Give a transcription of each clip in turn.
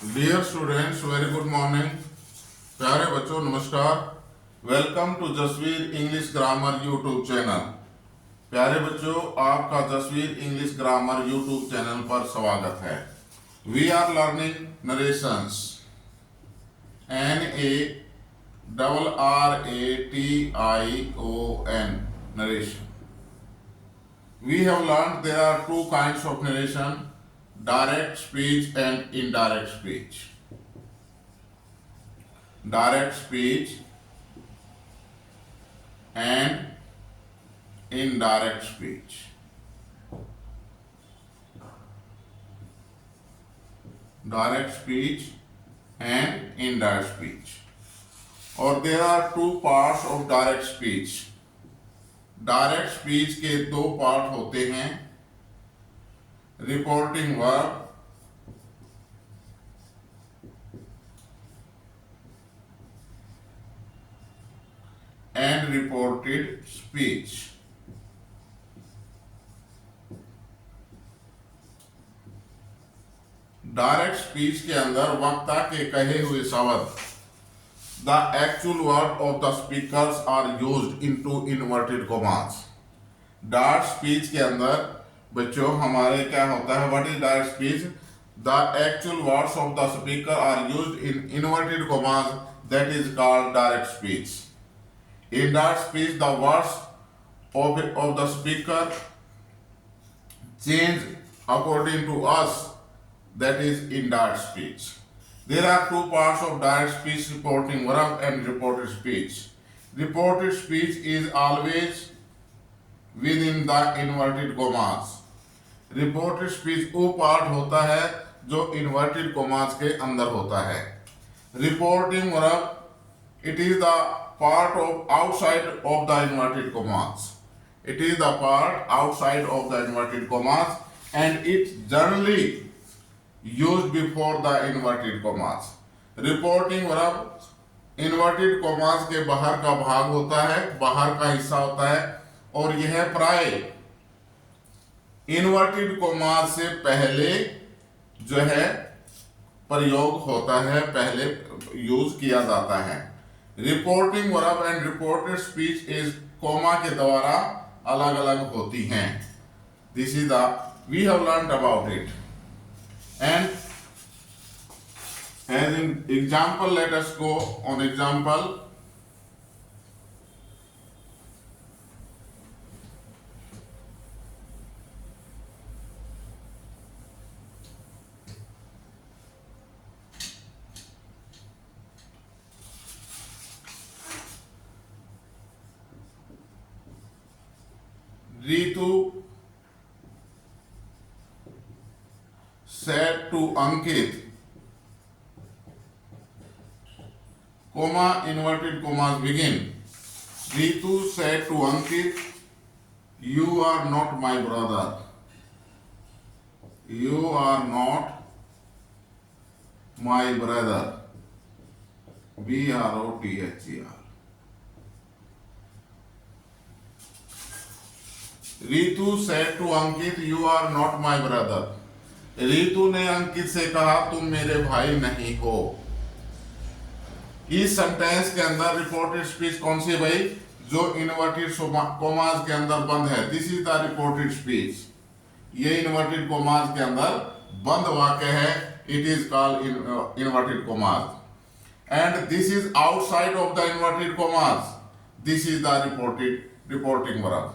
Dear students, very good morning. प्यारे बच्चों, नमस्कार। Welcome to Jasveer English grammar YouTube channel. प्यारे बच्चों, आपका Jasveer English grammar YouTube channel पर स्वागत है। We are learning narrations, NARRATION, narration. We have learned there are two kinds of narration: direct speech and indirect speech. Direct speech and indirect speech. Direct speech and indirect speech. और there are two parts of direct speech. Direct speech के दो part होते हैं: reporting verb and reported speech. Direct speech के अंदर वक्ता के कहे हुए शब्द, the actual word of the speakers are used into inverted commas. Direct speech के अंदर बच्चों हमारे क्या होता है? What is direct speech? The actual words of the speaker are used in inverted commas, that is called direct speech. In direct speech, the words of the speaker change according to us, that is indirect speech. There are two parts of direct speech: reporting verb and reported speech. Reported speech is always within the inverted commas. Reported speech वो part होता है जो inverted commas के अंदर होता है. Reporting verb, it is the part of outside of the inverted commas. It is the part outside of the inverted commas, and it generally used before the inverted commas. Reporting verb inverted commas के बाहर का भाग होता है, बाहर का हिस्सा होता है, और यह प्राय inverted commas से पहले जो है प्रयोग होता है, पहले यूज किया जाता है. Reporting verb and reported speech is comma के द्वारा अलग अलग होती हैं. This is the we have learned about it. And as an example, let us go on example. Ritu said to Ankit, comma, inverted commas begin. Ritu said to Ankit, you are not my brother. You are not my brother. BROTHER. Ritu said to Ankit, you are not my brother. Ritu ने अंकित से कहा, तुम मेरे भाई नहीं हो. इस sentence के अंदर रिपोर्टेड स्पीच कौन सी है भाई? जो इन्वर्टेड कोमास के अंदर बंद है. This is the reported speech. ये इन्वर्टेड कोमास के अंदर बंद वाक्य है. It is called inverted commas. And this is outside of the inverted commas. This is the reporting verb.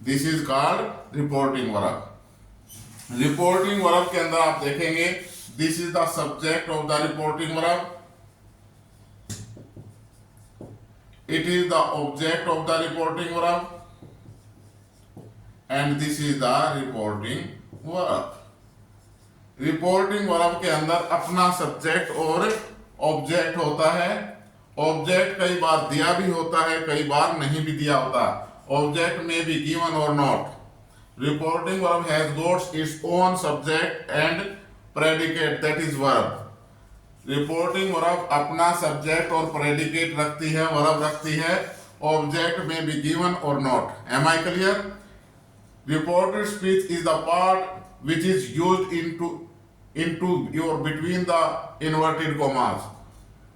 This is called reporting verb. Reporting verb के अंदर आप देखेंगे, this is the subject of the reporting verb, it is the object of the reporting verb, and this is the reporting verb. Reporting verb के अंदर अपना subject और object होता है. ऑब्जेक्ट कई बार दिया भी होता है, कई बार नहीं भी दिया होता. ऑब्जेक्ट में बी गिवन और not. Reporting verb has got its own subject and predicate, that is verb. Reporting verb अपना subject और predicate रखती है, verb रखती है. Object may be given or not. Am I clear? Reported speech is the part which is used into your between the inverted commas.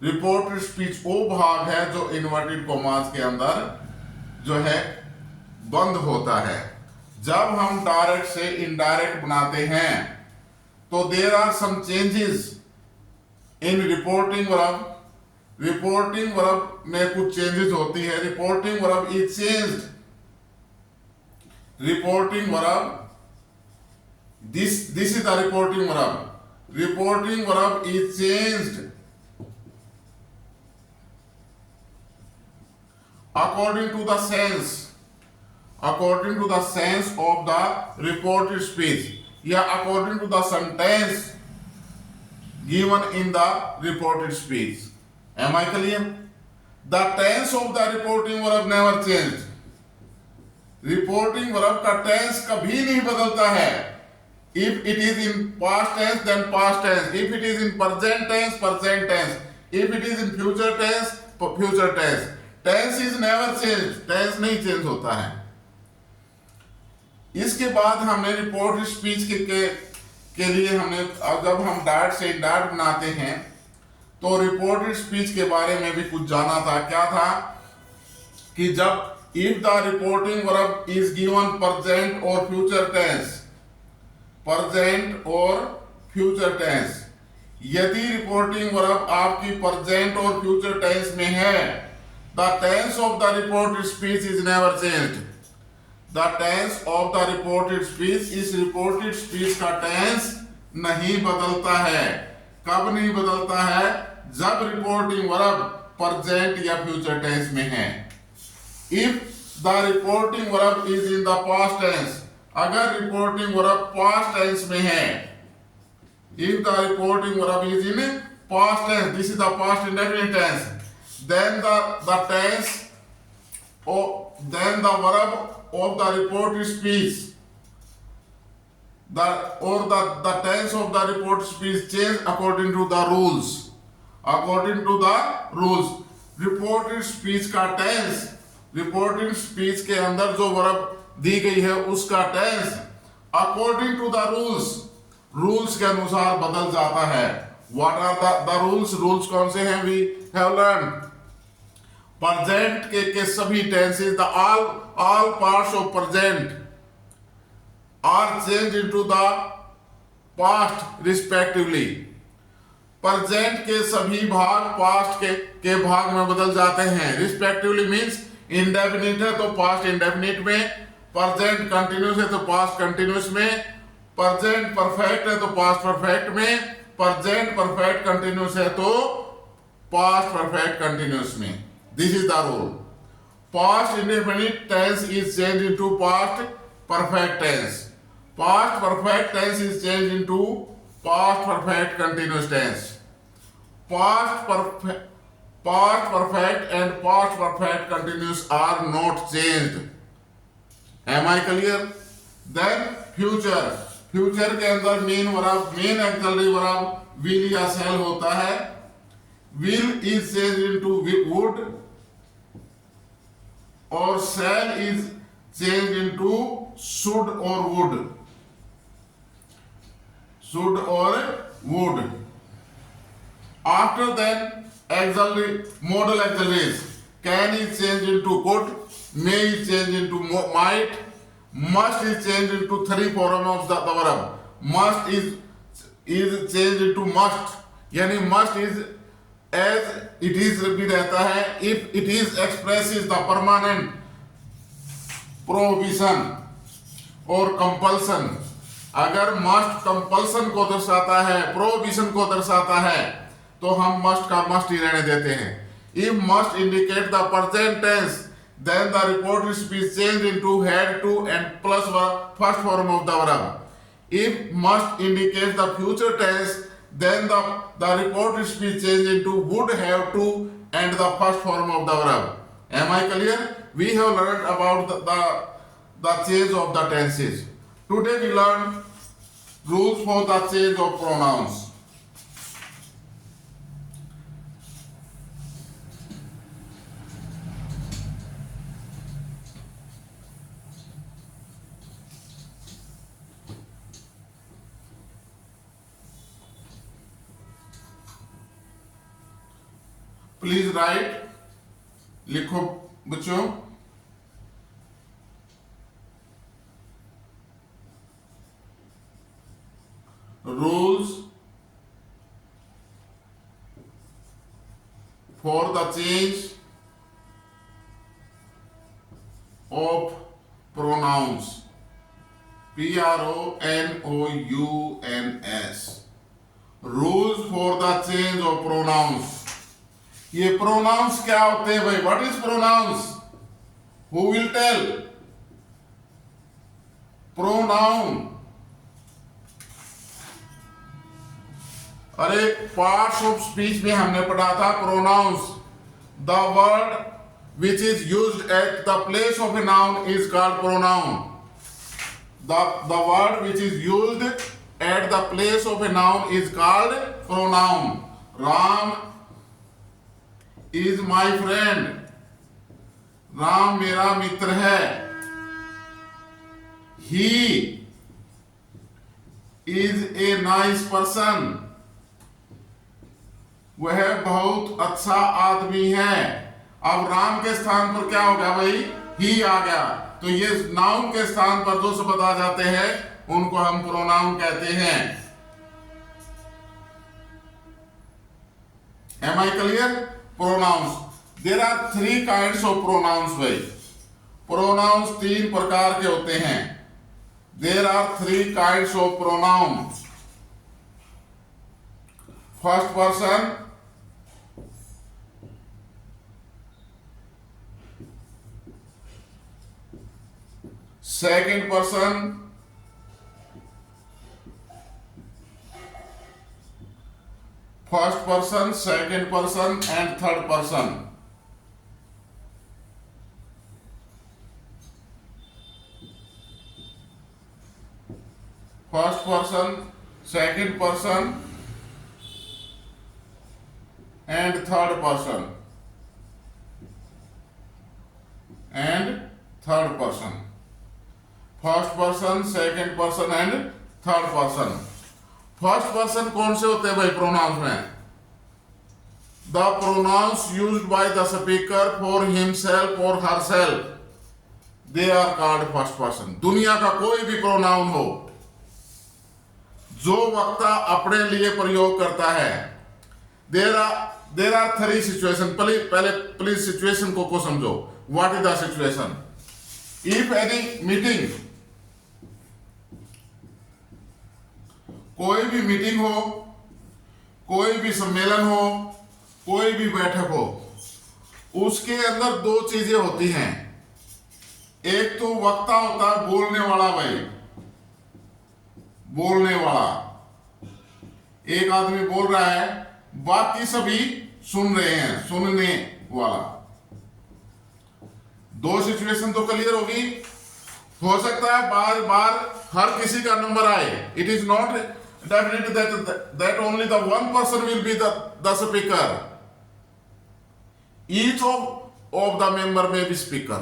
Reported speech वो भाग है जो इन्वर्टेड कॉमास के अंदर जो है बंद होता है। जब हम डायरेक्ट से इनडायरेक्ट बनाते हैं तो there are some changes in reporting verb. Reporting वर्ब में कुछ चेंजेस होती है। Reporting verb is changed. Reporting verb this is the reporting verb. Reporting verb is changed according to the sense of the reported speech या according to the sentence given in the reported speech. Am I clear? The tense of the reporting verb never changed. Reporting verb का tense कभी नहीं बदलता है। If it is in past tense, then past tense. If it is in present tense, present tense. If it is in future tense, future tense. Tense is never changed. Tense नहीं change होता है। इसके बाद हमने report speech के लिए हमने जब हम डायरेक्ट से इनडायरेक्ट बनाते हैं तो रिपोर्टेड स्पीच के बारे में भी कुछ जाना था। क्या था कि जब if the reporting verb is given present or future tense, present और फ्यूचर टेंस, यदि रिपोर्टिंग वर्ब आपकी प्रेजेंट और फ्यूचर टेंस में है, the tense of the reported speech is never changed. The tense of the reported speech, इस reported speech का tense नहीं बदलता है। कब नहीं बदलता है? जब रिपोर्टिंग वर्ब प्रेजेंट या फ्यूचर टेंस में है। If the reporting verb is in the past tense, अगर रिपोर्टिंग वर्ब पास्ट टेंस में है, if the reporting verb is in past tense, this is the past indefinite tense, then the tense then the verb of the reported speech, the tense of the reported speech change according to the rules. According to the rules, reported speech का tense, reported speech के अंदर जो verb दी गई है उसका tense according to the rules के अनुसार बदल जाता है। व्हाट आर द रूल्स कौन से हैं? वी हैव लर्न प्रेजेंट के सभी tenses, the all parts of present are change into the past respectively. Present के सभी भाग पास्ट के भाग में बदल जाते हैं। रिस्पेक्टिवली मींस इंडेफिनिट है तो पास्ट इंडेफिनिट में, प्रेजेंट कंटिन्यूस है तो पास्ट कंटिन्यूस में, प्रेजेंट परफेक्ट है तो पास्ट परफेक्ट में, प्रेजेंट परफेक्ट कंटिन्यूस है तो पास्ट परफेक्ट कंटिन्यूस में। This is the rule. Past indefinite tense is change into past perfect tense. Past perfect tense is change into past perfect continuous tense. Past perfect and past perfect continuous are not changed. Am I clear? Then future के अंदर main axillary verb will या shall होता है। will is changed into would और shall is changed into should or would। After that modal auxiliaries, can is changed into could, may is changed into might, must is changed into three form of the verb। must is changed into must, यानी must is as it is भी रहता है if it is expresses the permanent prohibition और compulsion। अगर must compulsion को दर्शाता है, prohibition को दर्शाता है तो हम must का must ही रहने देते हैं। if must indicate the present tense, then the reported speech changed into had to and plus first form of the verb. If must indicates the future tense, then the reported speech changed into would have to and the first form of the verb. Am I clear? We have learned about the change of the tenses. Today we learn rules for the change of pronouns. Please write, लिखो बच्चों। Rules for the change of pronouns, PRONOUNS, rules for the change of pronouns. ये pronouns क्या होते हैं भाई? What is pronouns? Who will tell? Pronoun, अरे parts of speech में हमने पढ़ा था pronouns. The word which is used at the place of a noun is called pronoun. The word which is used at the place of a noun is called pronoun. Ram is my friend. Ram मेरा मित्र है। He is a nice person. वह बहुत अच्छा आदमी है। अब राम के स्थान पर क्या हो गया भाई? ही आ गया। तो ये नाउन के स्थान पर जो शब्द आ जाते हैं उनको हम प्रोनाउन कहते हैं। Am I clear? Pronouns. There are 3 kinds of pronouns भाई। Pronouns 3 प्रकार के होते हैं। There are 3 kinds of pronouns. First person, second person, first person, second person and third person. First person, second person and third person and third person. First person, second person and third person. First person कौन से होते हैं भाई pronouns में? The pronouns used by the speaker for himself और herself, they are called first person. दुनिया का कोई भी प्रोनाउन हो जो वक्ता अपने लिए प्रयोग करता है। There are 3 situation. पहले प्लीज सिचुएशन को समझो। What is the situation? If any meeting, कोई भी मीटिंग हो, कोई भी सम्मेलन हो, कोई भी बैठक हो, उसके अंदर 2 चीजें होती हैं। एक तो वक्ता होता है, बोलने वाला भाई, बोलने वाला। एक आदमी बोल रहा है, बाकी सभी सुन रहे हैं, सुनने वाला। 2 सिचुएशन तो क्लियर होगी। हो सकता है बार बार हर किसी का नंबर आए। It is not definite that only the one person will be the speaker. Each of the member may be speaker.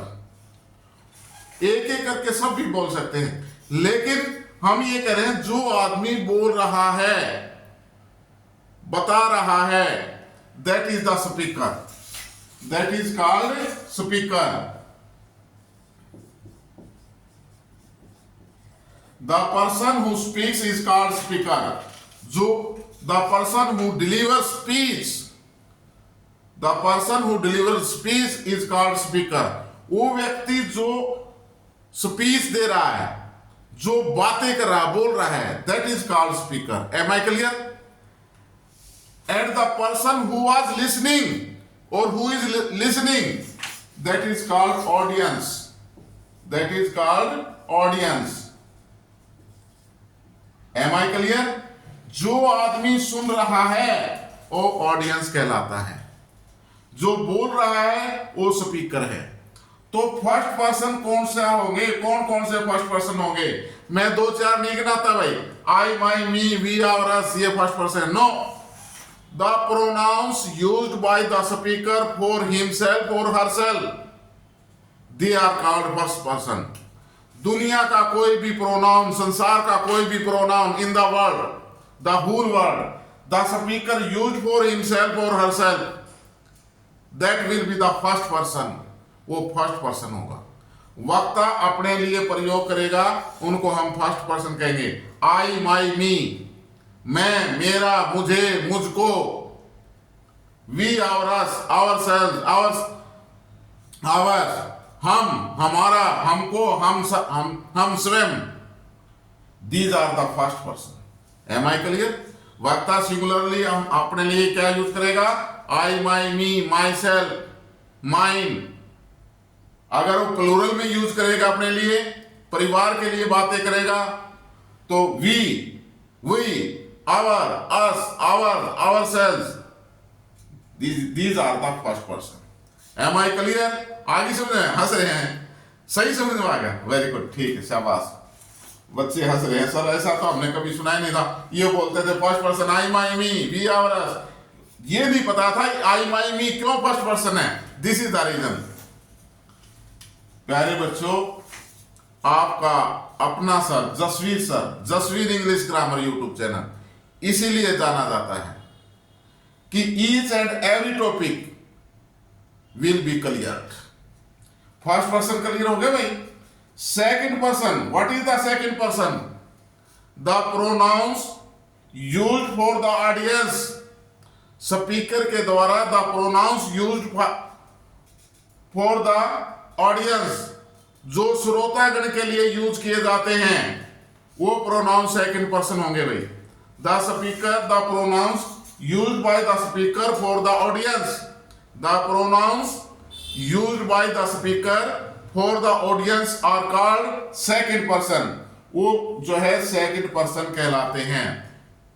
एक एक करके सब भी बोल सकते हैं, लेकिन हम ये कह रहे हैं जो आदमी बोल रहा है, बता रहा है, that is the speaker. That is called speaker. The person who speaks is called speaker. जो the person who delivers speech, the person who delivers speech is called speaker. वो व्यक्ति जो स्पीच दे रहा है, जो बातें कर रहा, बोल रहा है, that is called speaker. Am I clear? And the person who was listening or who is listening, that is called audience. That is called audience. Am I clear? जो आदमी सुन रहा है वो ऑडियंस कहलाता है, जो बोल रहा है वो स्पीकर है। तो फर्स्ट पर्सन कौन से होंगे? कौन कौन से फर्स्ट पर्सन होंगे? मैं 2-4 नहीं गिनाता भाई। I, my, me, we, our, us, ये first person. No, the pronouns used by the speaker for himself और herself, they are called first person. दुनिया का कोई भी प्रोनाउन, संसार का कोई भी pronoun, in the world, the whole world, the speaker used for himself और herself, that will be the first person, वो फर्स्ट पर्सन होगा। वक्ता अपने लिए प्रयोग करेगा, उनको हम फर्स्ट पर्सन कहेंगे। आई, माई, मी, मैं, मेरा, मुझे, मुझको। वी, आवरस, आवरसेल्व्स, आवर्स, हम, हमारा, हमको, हम स्वयं। These are the first person. Am I clear? वक्ता सिंगुलरली हम अपने लिए क्या यूज करेगा? I, my, me, myself, mine. अगर वो प्लूरल में यूज करेगा अपने लिए, परिवार के लिए बातें करेगा, तो we, our, us, ourselves. These are the first person. Am I clear? आगे समझ रहे हैं? हंस रहे हैं? सही समझ में आ गया? वेरी गुड, ठीक है, शाबाश। बच्चे हंस रहे हैं। सर ऐसा तो हमने कभी सुना ही नहीं था। ये बोलते थे first person, I, my, me, we, our, us. ये नहीं पता था आई, माई, मी क्यों फर्स्ट पर्सन है। This is the reason. प्यारे बच्चों, आपका अपना sir Jasvir English grammar YouTube channel इसीलिए जाना जाता है कि each and every topic will be clear. First person clear हो गया भाई। Second person, what is the second person? The pronouns used for the audience. Speaker के द्वारा the pronouns used for the audience, जो श्रोतागण के लिए यूज किए जाते हैं, वो प्रोनाउन सेकंड पर्सन होंगे भाई। The speaker, the pronouns used by the speaker for the audience, the pronouns used by the speaker for the audience are called second person. वो जो है सेकंड पर्सन कहलाते हैं।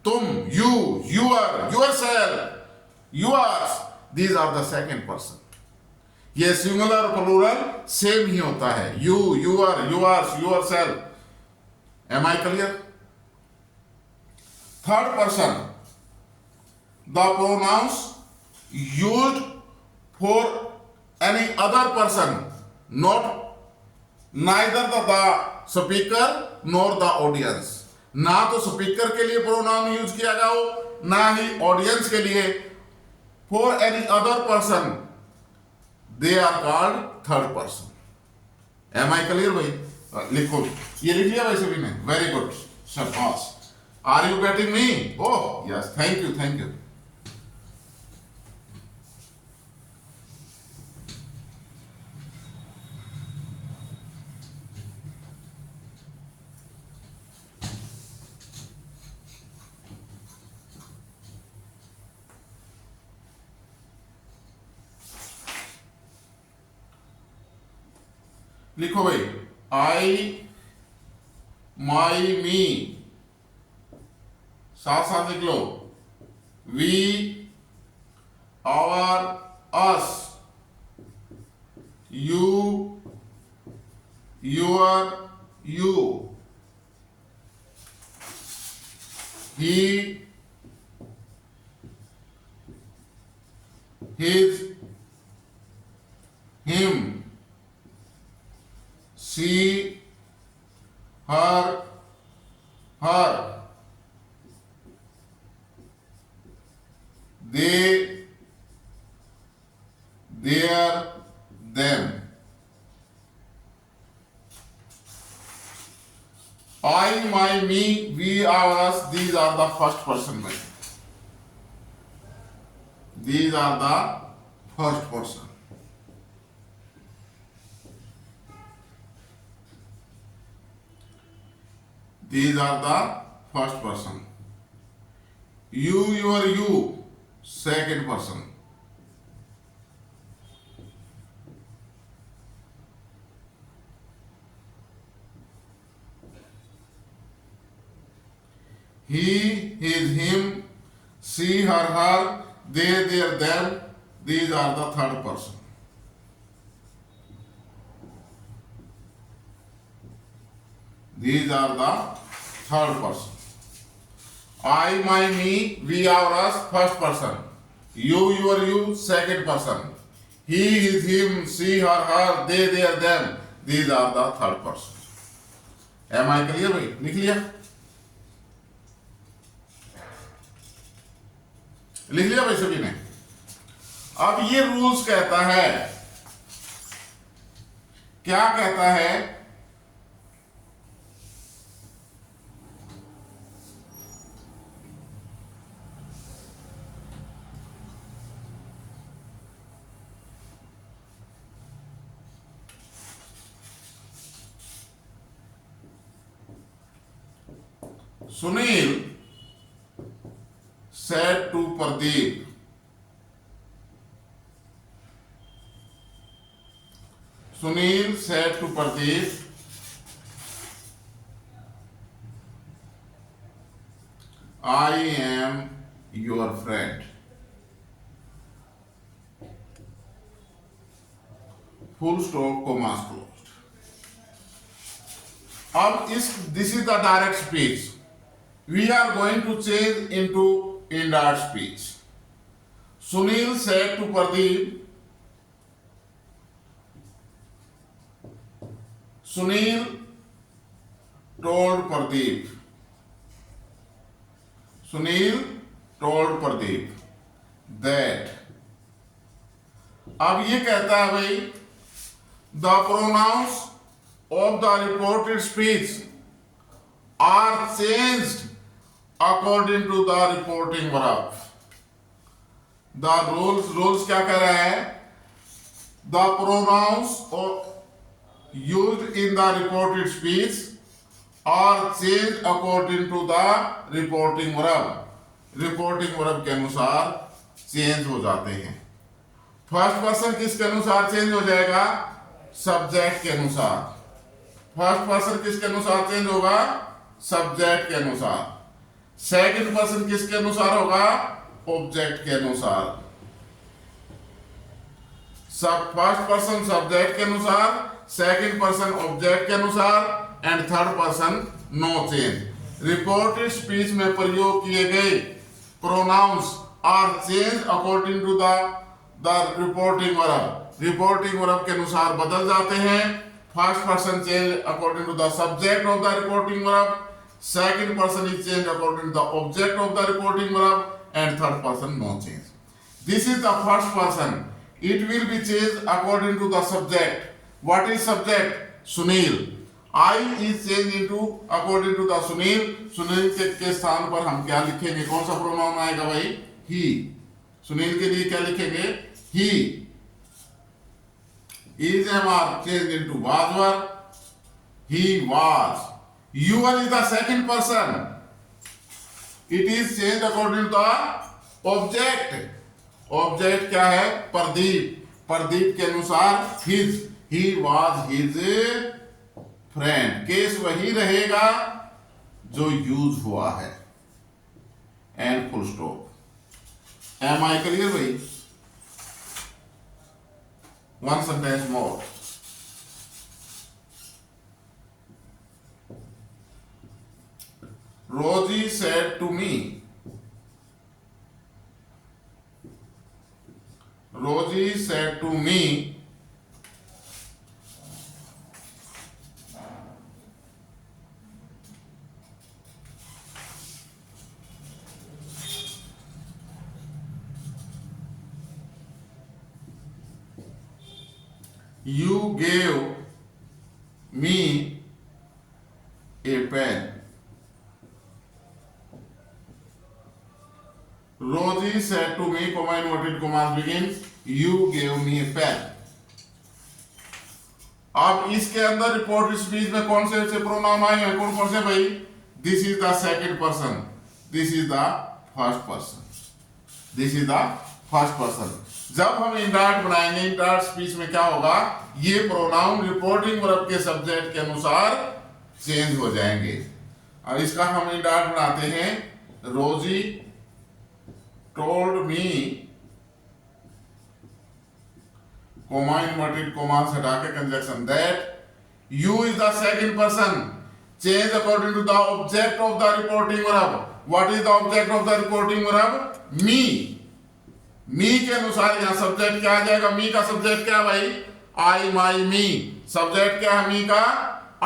तुम, you, your, yourself, yours, these are the second person. ये singular plural same ही होता है। You, your, yours, yourself. Am I clear? Third person, the pronouns used for any other person, not neither the speaker nor the audience. ना तो speaker के लिए pronoun use किया गया हो, ना ही ऑडियंस के लिए। For any other person they are called third person. Am I clear भाई? लिखो, ये लिख लिया भाई सभी ने? वेरी गुड, शाबाश। Are you getting me? Oh yes, thank you, thank you. लिखो भाई, आई, माई, मी, साथ साथ लिख लो। We, our, us, you, your, you, he, his, him, she, her, they, their, them. I, my, me, we, ours, these are the first person. These are the first person. These are the first person. You, your, you, second person. He, his, him, she, her, they, their, them. These are the third person. These are the third person. I, my, me, we, our, us, first person. You, your, you, second person. He, his, him, she, her, they, their, them. These are the third person. Am I clear भाई? लिख लिया? लिख लिया भाई सभी ने? अब ये रूल्स कहता है, क्या कहता है? Sunil said to Pradeep, Sunil said to Pradeep, I am your friend. Full stop, commas closed. अब this is the direct speech. We are going to change into indirect speech. Sunil said to Pradeep, Sunil told Pradeep, Sunil told Pradeep that, अब ये कहता है भाई, the pronouns of the reported speech are changed according to the reporting verb. The rules क्या कह रहा है? The pronouns used in the reported speech are changed according to the reporting verb. Reporting verb के अनुसार change हो जाते हैं. First person किसके अनुसार चेंज हो जाएगा? सब्जेक्ट के अनुसार. फर्स्ट पर्सन किसके अनुसार चेंज होगा? सब्जेक्ट के अनुसार. सेकंड पर्सन किसके अनुसार होगा? ऑब्जेक्ट के अनुसार. फर्स्ट पर्सन सब्जेक्ट के अनुसार, सेकंड पर्सन ऑब्जेक्ट के अनुसार and third person no change. Reported speech में प्रयोग किए गए pronouns are change according to the reporting verb. Reporting verb के अनुसार बदल जाते हैं. First person change according to the subject of the reporting verb, second person is changed according to the object of the reporting verb, and third person no change. This is the first person. It will be changed according to the subject. What is subject? Sunil. I is changed into according to the Sunil. Sunil के स्थान पर हम क्या लिखेंगे? कौन सा pronoun आएगा भाई? He. सुनील के लिए क्या लिखेंगे? He. Is MR changed into was verb. He was. Your is the second person. It is changed according to the object. Object क्या है? प्रदीप. प्रदीप के अनुसार his. He was his friend. Case वही रहेगा जो यूज हुआ है. And full stop. Am I clear भाई? One sentence more. Rosie said to me, Rosie said to me, you gave me a pen. Rosie said to me, comma inverted commas begins, you gave me a pen. अब इसके अंदर report speech में कौन से pronoun आए हैं? कौन कौन से भाई? This is the second person, this is the first person, this is the first person. जब हम इंडायरेक्ट बनाएंगे, इंडायरेक्ट स्पीच में क्या होगा? ये प्रोनाउन रिपोर्टिंग वर्ब के सब्जेक्ट के अनुसार चेंज हो जाएंगे. और इसका हम इंडायरेक्ट बनाते हैं, रोजी told me, comma inverted commas हटा के conjunction, that you is the second person, change according to the object of the reporting verb. What is the object of the reporting verb? Me. Me के अनुसार यहाँ subject क्या आ जाएगा? me का subject क्या है भाई? I, my, me. सब्जेक्ट क्या है me का?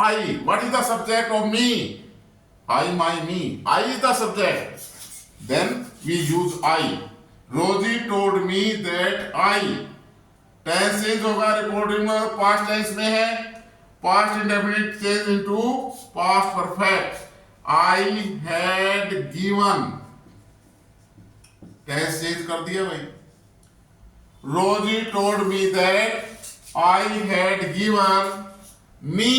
I. What is the subject of me? I, my, me. I is the subject. Then we use I. Rosy told me that I, tense change होगा reporting में, past tense में है, past indefinite change into past perfect. I had given, tense change कर दिया भाई। Rosy told me that I had given me,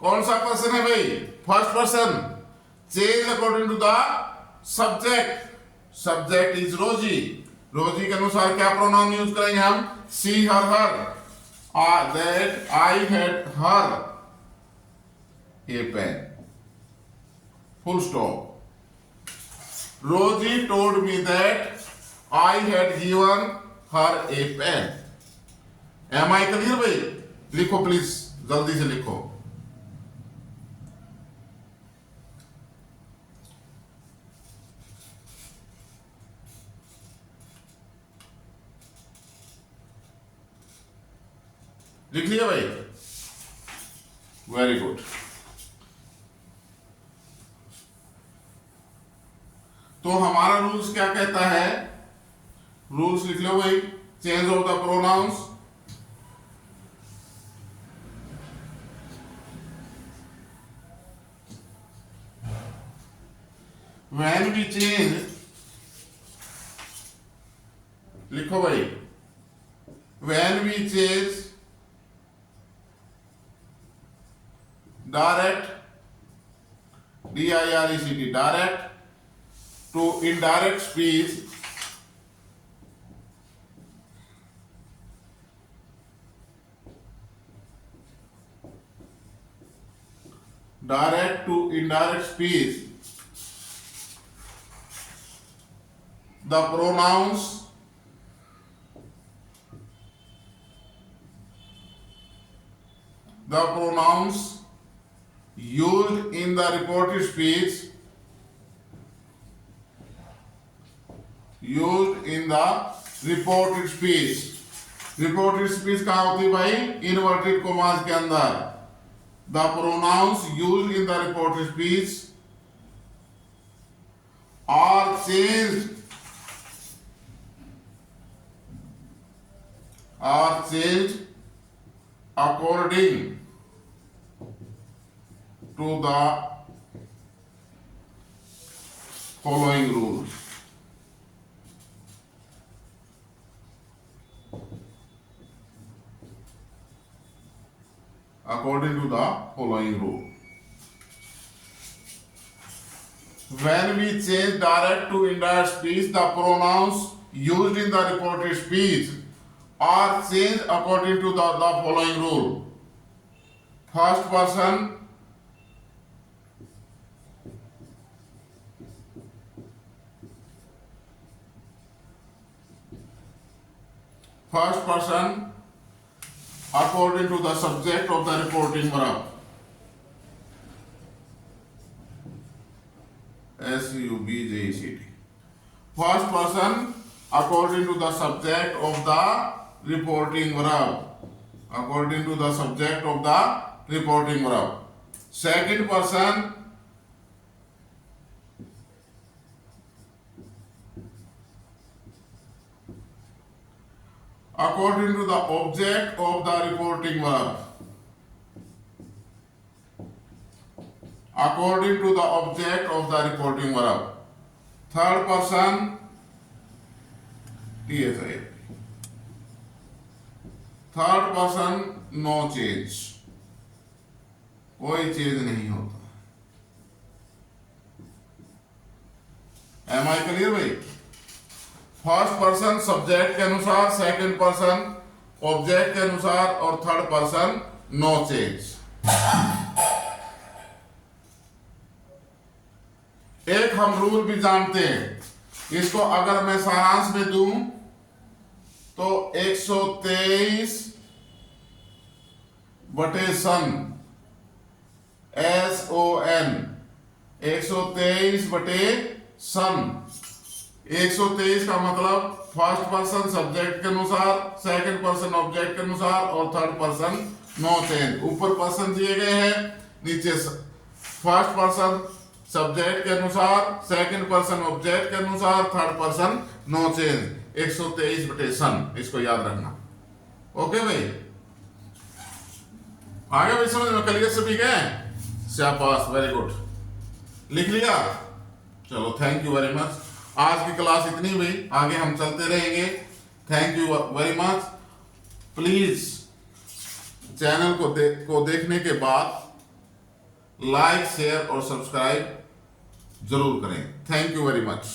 कौन सा person है भाई? First person, change according to the subject, subject is Rosy. Rosy के अनुसार क्या प्रोनाउन यूज करेंगे हम? See, her, her. That I had her a pen, full stop. Rosy told me that I had given her a pen. Am I clear भाई? लिखो please, जल्दी से लिखो। लिख लिया भाई? Very good. तो हमारा रूल्स क्या कहता है? रूल्स लिख लो भाई। Change of the pronouns, when we change, लिखो भाई, when we change direct, DIRECT, direct to indirect speech, direct to indirect speech, the pronouns used in the reported speech, used in the reported speech, reported speech कहाँ होती है भाई? Inverted commas के अंदर। the pronouns used in the reported speech are changed according to the following rules. According to the following rule. When we change direct to indirect speech, the pronouns used in the reported speech are changed according to the following rule. First person, according to the subject of the reporting verb. SUBJECT. First person according to the subject of the reporting verb. According to the subject of the reporting verb. Second person according to the object of the reporting verb. According to the object of the reporting verb. Third person TSI. Third person no change, कोई change नहीं होता। Am I clear भाई? First person subject के अनुसार, second person object के अनुसार और third person no change. एक हम रूल भी जानते हैं, इसको अगर मैं सारांश में दूं तो 123 बटे सन, SON 123 बटे सन। 123 का मतलब फर्स्ट पर्सन सब्जेक्ट के अनुसार, सेकंड पर्सन ऑब्जेक्ट के अनुसार और थर्ड पर्सन नो चेंज। ऊपर पर्सन दिए गए हैं, नीचे फर्स्ट पर्सन सब्जेक्ट के अनुसार, सेकंड पर्सन ऑब्जेक्ट के अनुसार, थर्ड पर्सन नो चेंज। 123/सन, इसको याद रखना। ओके भाई, आगे भाई समझ में क्लियर सभी गए? शाबाश, वेरी गुड, लिख लिया। चलो थैंक यू वेरी मच। आज की क्लास इतनी हुई, आगे हम चलते रहेंगे। Thank you very much. Please channel को देखने के बाद लाइक, शेयर और सब्सक्राइब जरूर करें। Thank you very much.